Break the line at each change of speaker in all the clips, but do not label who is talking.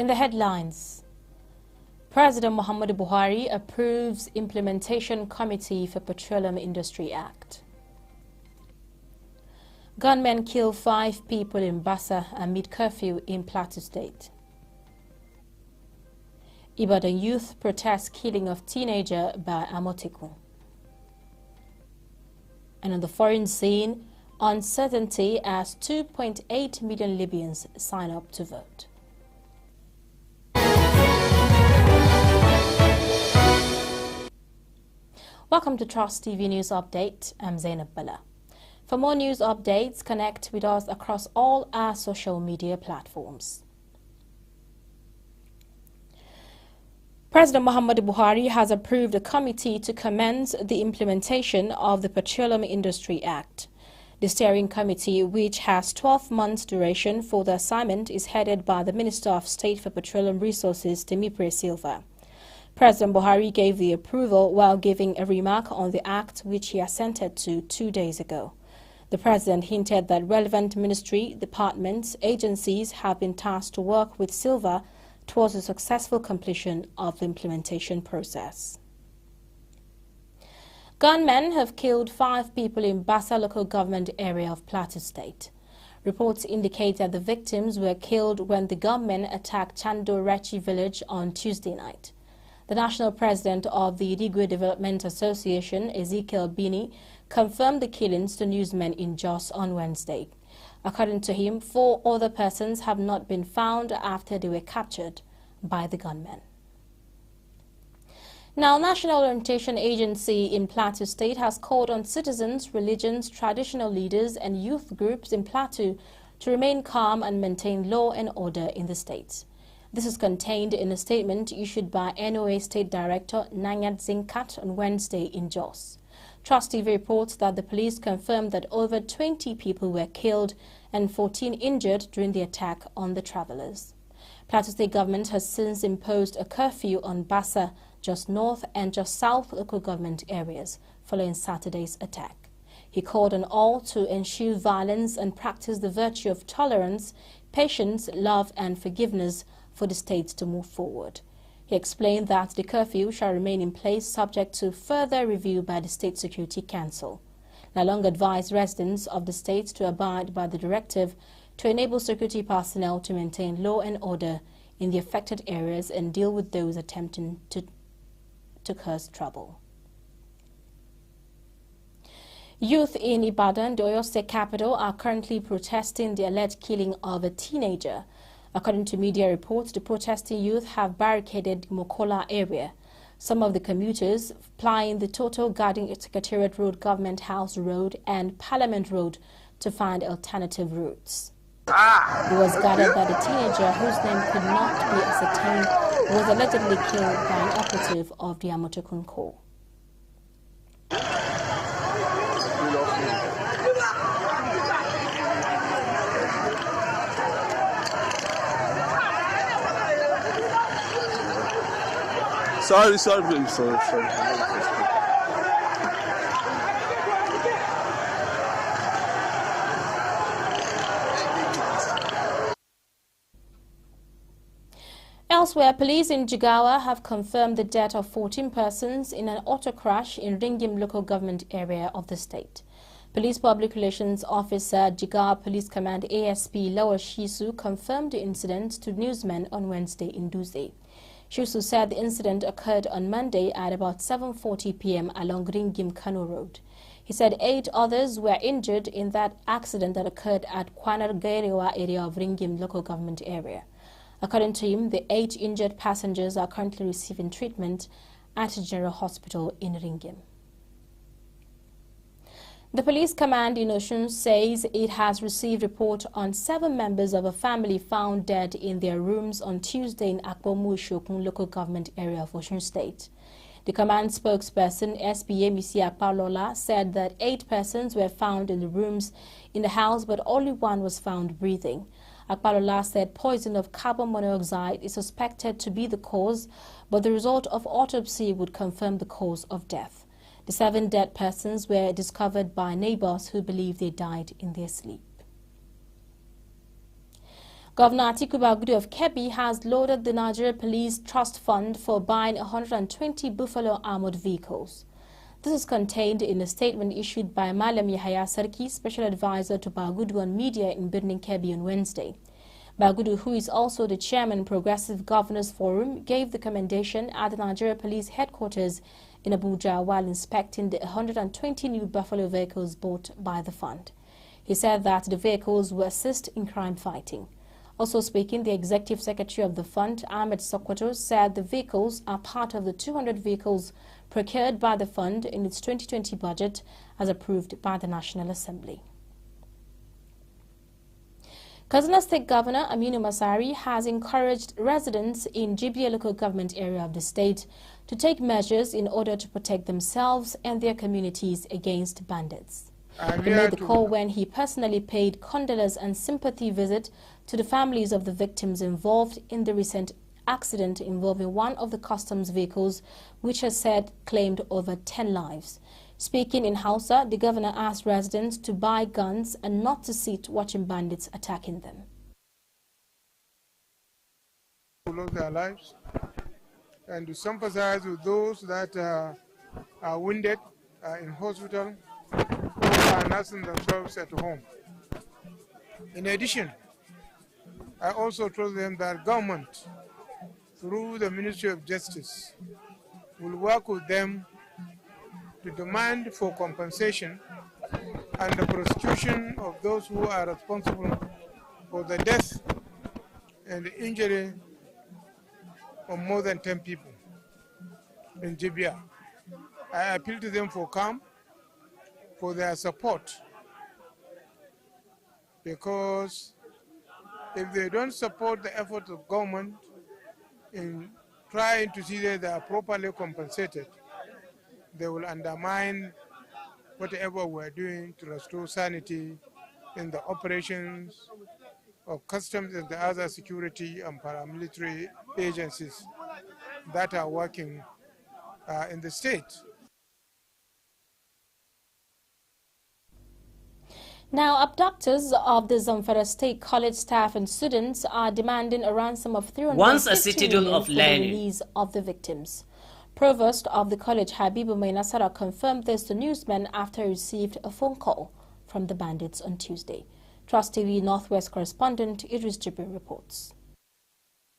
In the headlines, President Muhammadu Buhari approves Implementation Committee for Petroleum Industry Act. Gunmen kill 5 people in Bassa amid curfew in Plateau State. Ibadan youth protest killing of teenager by Amotekun. And on the foreign scene, uncertainty as 2.8 million Libyans sign up to vote. Welcome to Trust TV News Update. I'm Zainab Bala. For more news updates, connect with us across all our social media platforms. President Muhammadu Buhari has approved a committee to commence the implementation of the Petroleum Industry Act. The steering committee, which has 12 months duration for the assignment, is headed by the Minister of State for Petroleum Resources, Temipre Silva. President Buhari gave the approval while giving a remark on the act, which he assented to 2 days ago. The president hinted that relevant ministry, departments, agencies have been tasked to work with Silva towards the successful completion of the implementation process. Gunmen have killed 5 people in Bassa local government area of Plateau State. Reports indicate that the victims were killed when the gunmen attacked Chando Rechi village on Tuesday night. The national president of the Idigwe Development Association, Ezekiel Bini, confirmed the killings to newsmen in Jos on Wednesday. According to him, 4 other persons have not been found after they were captured by the gunmen. Now, National Orientation Agency in Plateau State has called on citizens, religions, traditional leaders and youth groups in Plateau to remain calm and maintain law and order in the state. This is contained in a statement issued by NOA State Director Nanyat Zinkat on Wednesday in Jos. Trust TV reports that the police confirmed that over 20 people were killed and 14 injured during the attack on the travelers. Plateau State government has since imposed a curfew on Bassa, Jos North and Jos South local government areas following Saturday's attack. He called on all to eschew violence and practice the virtue of tolerance, patience, love and forgiveness for the state to move forward. He explained that the curfew shall remain in place subject to further review by the State Security Council. Nalong advised residents of the state to abide by the directive to enable security personnel to maintain law and order in the affected areas and deal with those attempting to cause trouble. Youth in Ibadan, the Oyo State capital, are currently protesting the alleged killing of a teenager. According to media reports, the protesting youth have barricaded Mokola area. Some of the commuters plying the Total Guarding Secretariat Road, Government House Road and Parliament Road to find alternative routes. It was gathered that a teenager whose name could not be ascertained was allegedly killed by an operative of the Amotekun Corps.
Sorry.
Elsewhere, police in Jigawa have confirmed the death of 14 persons in an auto crash in Ringim local government area of the state. Police Public Relations Officer, Jigawa Police Command ASP Lawa Shisu confirmed the incident to newsmen on Wednesday in Duze. Shisu said the incident occurred on Monday at about 7:40 p.m. along Ringim Kano Road. He said 8 others were injured in that accident that occurred at Kwanargerewa area of Ringim local government area. According to him, the 8 injured passengers are currently receiving treatment at a general hospital in Ringim. The police command in Osun says it has received report on 7 members of a family found dead in their rooms on Tuesday in Akpomu Shokun local government area of Osun State. The command spokesperson, SPMC Akpalola, said that 8 persons were found in the rooms in the house, but only 1 was found breathing. Akpalola said poison of carbon monoxide is suspected to be the cause, but the result of autopsy would confirm the cause of death. The 7 dead persons were discovered by neighbors who believe they died in their sleep. Governor Atiku Bagudu of Kebbi has lauded the Nigeria Police Trust Fund for buying 120 Buffalo armored vehicles. This is contained in a statement issued by Malam Yahaya Sarki, Special Advisor to Bagudu on Media in Birnin Kebbi on Wednesday. Bagudu, who is also the chairman of Progressive Governors Forum, gave the commendation at the Nigeria Police Headquarters in Abuja while inspecting the 120 new Buffalo vehicles bought by the fund. He said that the vehicles will assist in crime fighting. Also speaking, the Executive Secretary of the fund, Ahmed Sokoto, said the vehicles are part of the 200 vehicles procured by the fund in its 2020 budget as approved by the National Assembly. Kaduna State Governor Aminu Masari has encouraged residents in Jibia local government area of the state to take measures in order to protect themselves and their communities against bandits. He made the call when he personally paid condolence and sympathy visit to the families of the victims involved in the recent accident involving one of the customs vehicles, which has said claimed over 10 lives. Speaking in Hausa, the governor asked residents to buy guns and not to sit watching bandits attacking them.
To lose their lives and to sympathize with those that are wounded in hospital or are nursing themselves at home. In addition, I also told them that government, through the Ministry of Justice, will work with them to demand for compensation and the prosecution of those who are responsible for the death and the injury of more than 10 people in Jibia. I appeal to them for calm, for their support, because if they don't support the efforts of government in trying to see that they are properly compensated, they will undermine whatever we're doing to restore sanity in the operations of customs and the other security and paramilitary agencies that are working in the state.
Now, abductors of the Zamfara State College staff and students are demanding a ransom of 350 million for the release of the victims. Provost of the college, Habibu Mainasara, confirmed this to newsmen after he received a phone call from the bandits on Tuesday. Trust TV Northwest correspondent Idris Jibril reports.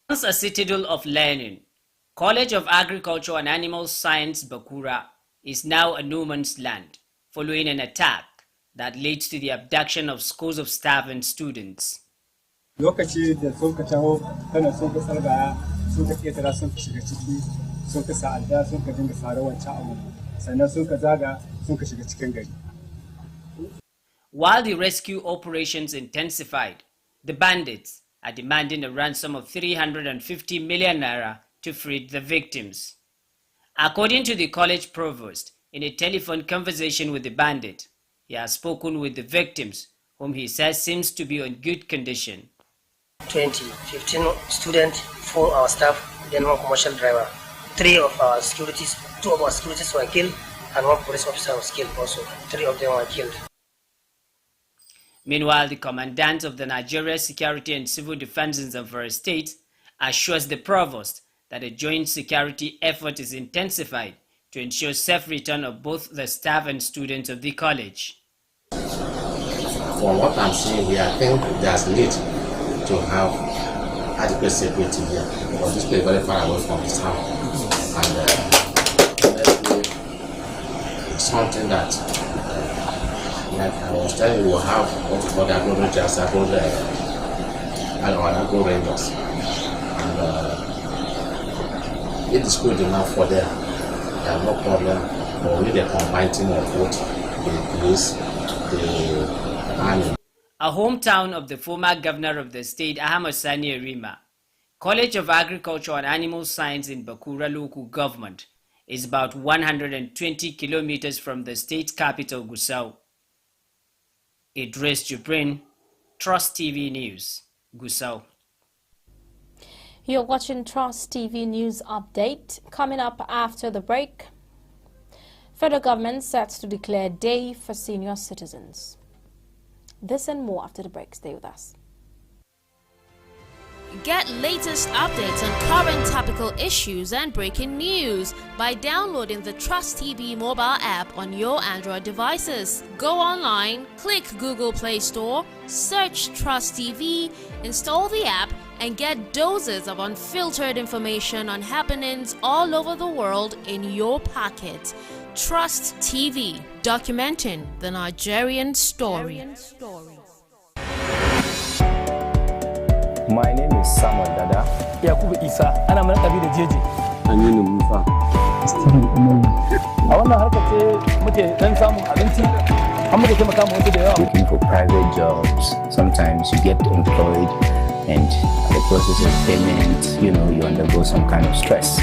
Once a citadel of learning, College of Agriculture and Animal Science Bakura is now a no man's land, following an attack that leads to the abduction of scores of staff and students. While the rescue operations intensified, the bandits are demanding a ransom of 350 million naira to free the victims. According to the college provost, in a telephone conversation with the bandit, he has spoken with the victims, whom he says seems to be in good condition.
15 students, 4 our staff, then 1 commercial driver. 3 of our securities, 2 of our securities were killed, and 1 police officer was killed also. 3 of them were killed.
Meanwhile, the commandant of the Nigeria Security and Civil Defense in Zamfara State assures the provost that a joint security effort is intensified to ensure safe return of both the staff and students of the college.
From what I'm seeing here, I think there's need to have adequate security here, because this place is very far away from the town. And it's something that, like I was telling you, we'll have what we call the agro-rangers, agro-rangers. And if the school is enough for them, they have no problem. But with the combined team of both the police, the army.
A hometown of the former governor of the state, Ahmad Sani Arima, College of Agriculture and Animal Science in Bakura local government is about 120 kilometers from the state capital, Gusau. Idris Jibrin, Trust TV News, Gusau.
You're watching Trust TV News Update. Coming up after the break, federal government sets to declare day for senior citizens. This and more after the break. Stay with us.
Get latest updates on current topical issues and breaking news by downloading the Trust TV mobile app on your Android devices. Go online, click Google Play Store, search Trust TV, install the app, and get doses of unfiltered information on happenings all over the world in your pocket. Trust TV, documenting the Nigerian story.
My name is Samuel Dada. Yakubu Isa, ana mana kabila jeje. Aminu Musa. A wannan harkar ce muke dan samun abinci, an muke taimaka mu wasu da yawa. Looking for private jobs. Sometimes you get employed and the process of payment, you undergo some kind of stress.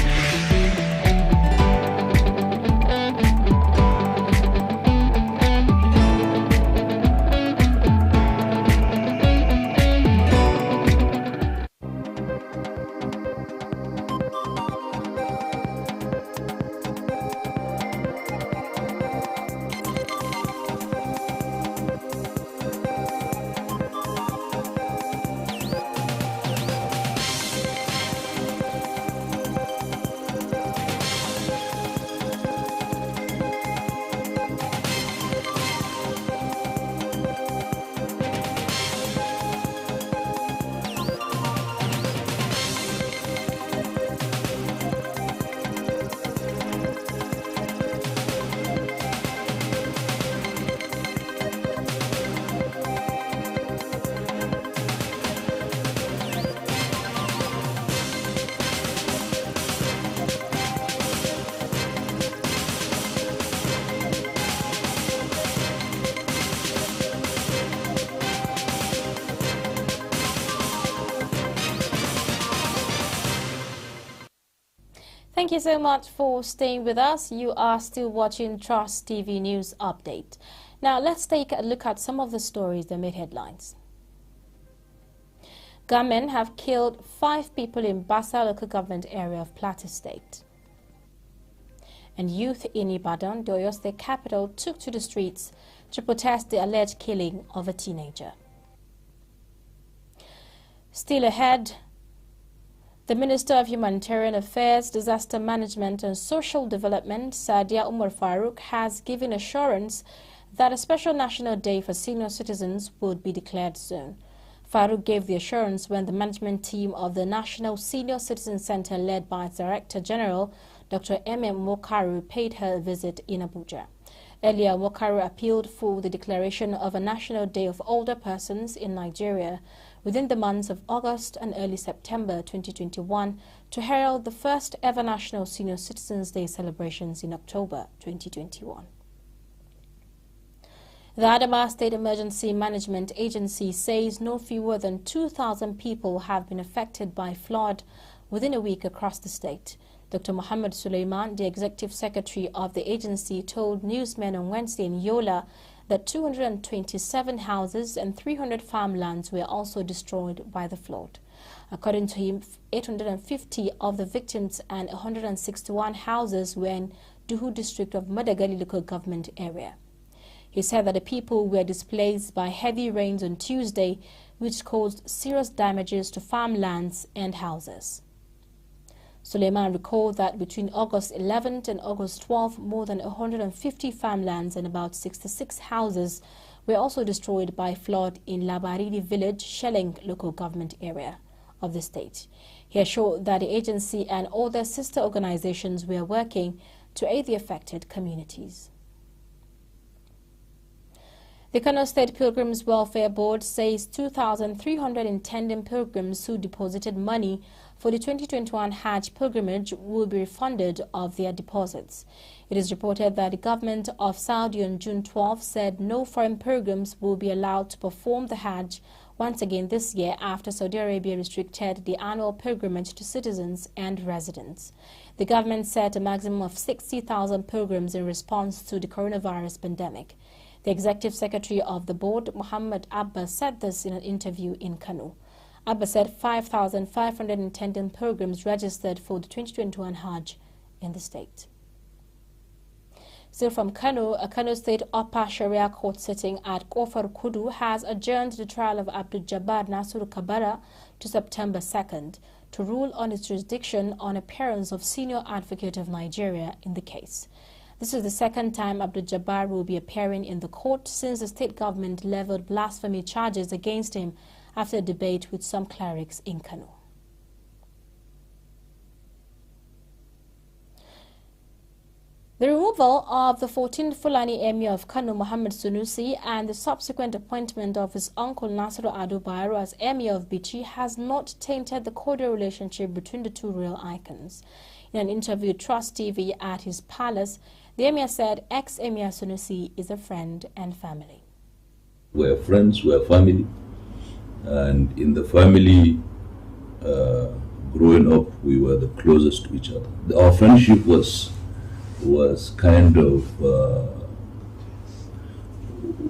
Thank you so much for staying with us. You are still watching Trust TV News Update. Now let's take a look at some of the stories that made headlines. Gunmen have killed 5 people in Basa local government area of Plateau State. And youth in Ibadan, the Oyo State capital, took to the streets to protest the alleged killing of a teenager. Still ahead, the Minister of Humanitarian Affairs, Disaster Management and Social Development, Sadia Umar Farouk, has given assurance that a special national day for senior citizens would be declared soon. Farouk gave the assurance when the management team of the National Senior Citizen Center, led by its Director General, Dr. M.M. Mokaru, paid her a visit in Abuja. Earlier, Mokaru appealed for the declaration of a National Day of Older Persons in Nigeria within the months of August and early September 2021 to herald the first ever National Senior Citizens Day celebrations in October 2021. The Adamawa State Emergency Management Agency says no fewer than 2,000 people have been affected by flood within a week across the state. Dr. Muhammadu Suleiman, the Executive Secretary of the agency, told newsmen on Wednesday in Yola that 227 houses and 300 farmlands were also destroyed by the flood. According to him, 850 of the victims and 161 houses were in Duhu district of Madagali local government area. He said that the people were displaced by heavy rains on Tuesday, which caused serious damages to farmlands and houses. Suleiman recalled that between August 11th and August 12th, more than 150 farmlands and about 66 houses were also destroyed by flood in Labaridi village, Sheleng local government area of the state. He assured that the agency and all their sister organizations were working to aid the affected communities. The Kano State Pilgrims Welfare Board says 2,300 intending pilgrims who deposited money for the 2021 Hajj pilgrimage will be refunded of their deposits. It is reported that the government of Saudi on June 12 said no foreign pilgrims will be allowed to perform the Hajj once again this year after Saudi Arabia restricted the annual pilgrimage to citizens and residents. The government set a maximum of 60,000 pilgrims in response to the coronavirus pandemic. The Executive Secretary of the board, Muhammadu Abba, said this in an interview in Kano. Abba said 5,500 intending pilgrims registered for the 2021 Hajj in the state. Still from Kano, a Kano State Upper Sharia Court sitting at Kofar Kudu has adjourned the trial of Abdul Jabbar Nasur Kabara to September 2nd to rule on its jurisdiction on appearance of Senior Advocate of Nigeria in the case. This is the second time Abdul Jabbar will be appearing in the court since the state government leveled blasphemy charges against him after a debate with some clerics in Kano. The removal of the 14th Fulani Emir of Kano, Muhammad Sunusi, and the subsequent appointment of his uncle Nasiru Ado Bayero as Emir of Bichi has not tainted the cordial relationship between the two royal icons. In an interview with Trust TV at his palace, the Emir said ex-Emir Sunusi is a friend and family.
We're friends, we're family, and in the family, growing up, we were the closest to each other. Our friendship was kind of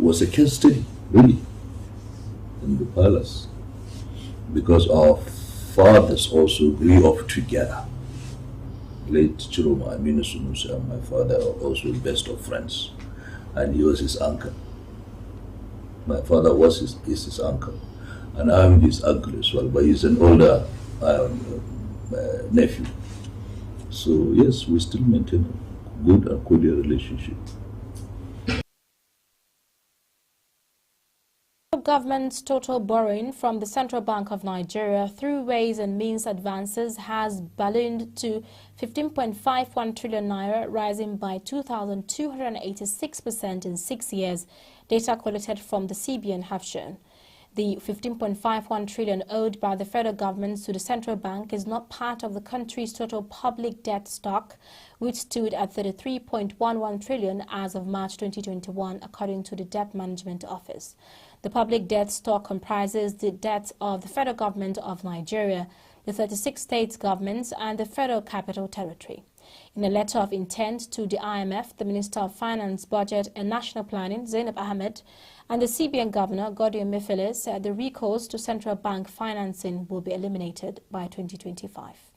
was a case study, really, in the palace, because our fathers also grew up together. Late Chiroma Aminu Sunusi and my father are also best of friends, and he was his uncle. My father is his uncle, and I'm his uncle as well, but he's an older nephew. So yes, we still maintain a good and cordial relationship.
Government's total borrowing from the Central Bank of Nigeria through ways and means advances has ballooned to 15.51 trillion naira, rising by 2,286% in 6 years. Data collected from the CBN have shown. The 15.51 trillion owed by the federal government to the central bank is not part of the country's total public debt stock, which stood at 33.11 trillion as of March 2021, according to the Debt Management Office. The public debt stock comprises the debts of the federal government of Nigeria, the 36 state governments, and the Federal Capital Territory. In a letter of intent to the IMF, the Minister of Finance, Budget and National Planning, Zainab Ahmed, and the CBN Governor, Godwin Emefiele, said the recourse to central bank financing will be eliminated by 2025.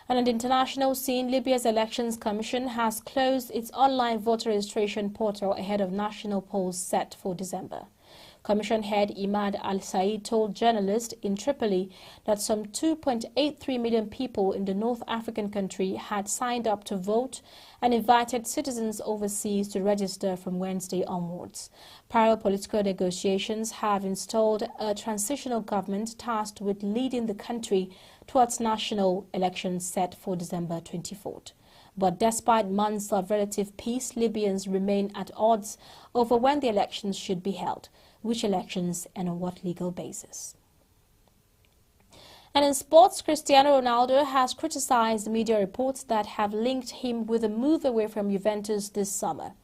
And on the international scene, Libya's Elections Commission has closed its online voter registration portal ahead of national polls set for December. Commission head Imad Al-Said told journalists in Tripoli that some 2.83 million people in the North African country had signed up to vote and invited citizens overseas to register from Wednesday onwards. Parallel political negotiations have installed a transitional government tasked with leading the country towards national elections set for December 24th. But despite months of relative peace, Libyans remain at odds over when the elections should be held, which elections and on what legal basis. And in sports, Cristiano Ronaldo has criticized media reports that have linked him with a move away from Juventus this summer.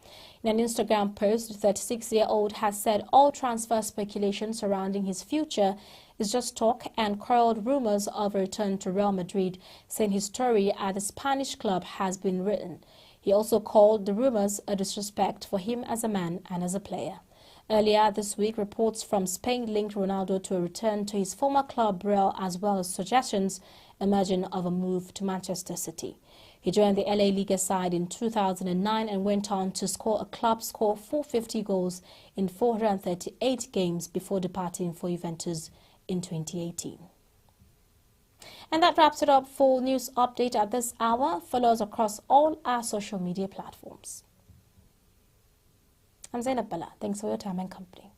In an Instagram post, the 36-year-old has said all transfer speculation surrounding his future is just talk and curled rumors of a return to Real Madrid, saying his story at the Spanish club has been written. He also called the rumors a disrespect for him as a man and as a player. Earlier this week, reports from Spain linked Ronaldo to a return to his former club Real, as well as suggestions emerging of a move to Manchester City. He joined the LA Liga side in 2009 and went on to score a club score 450 goals in 438 games before departing for Juventus in 2018. And that wraps it up for news update at this hour. Follow us across all our social media platforms. I'm Zainab Bala. Thanks for your time and company.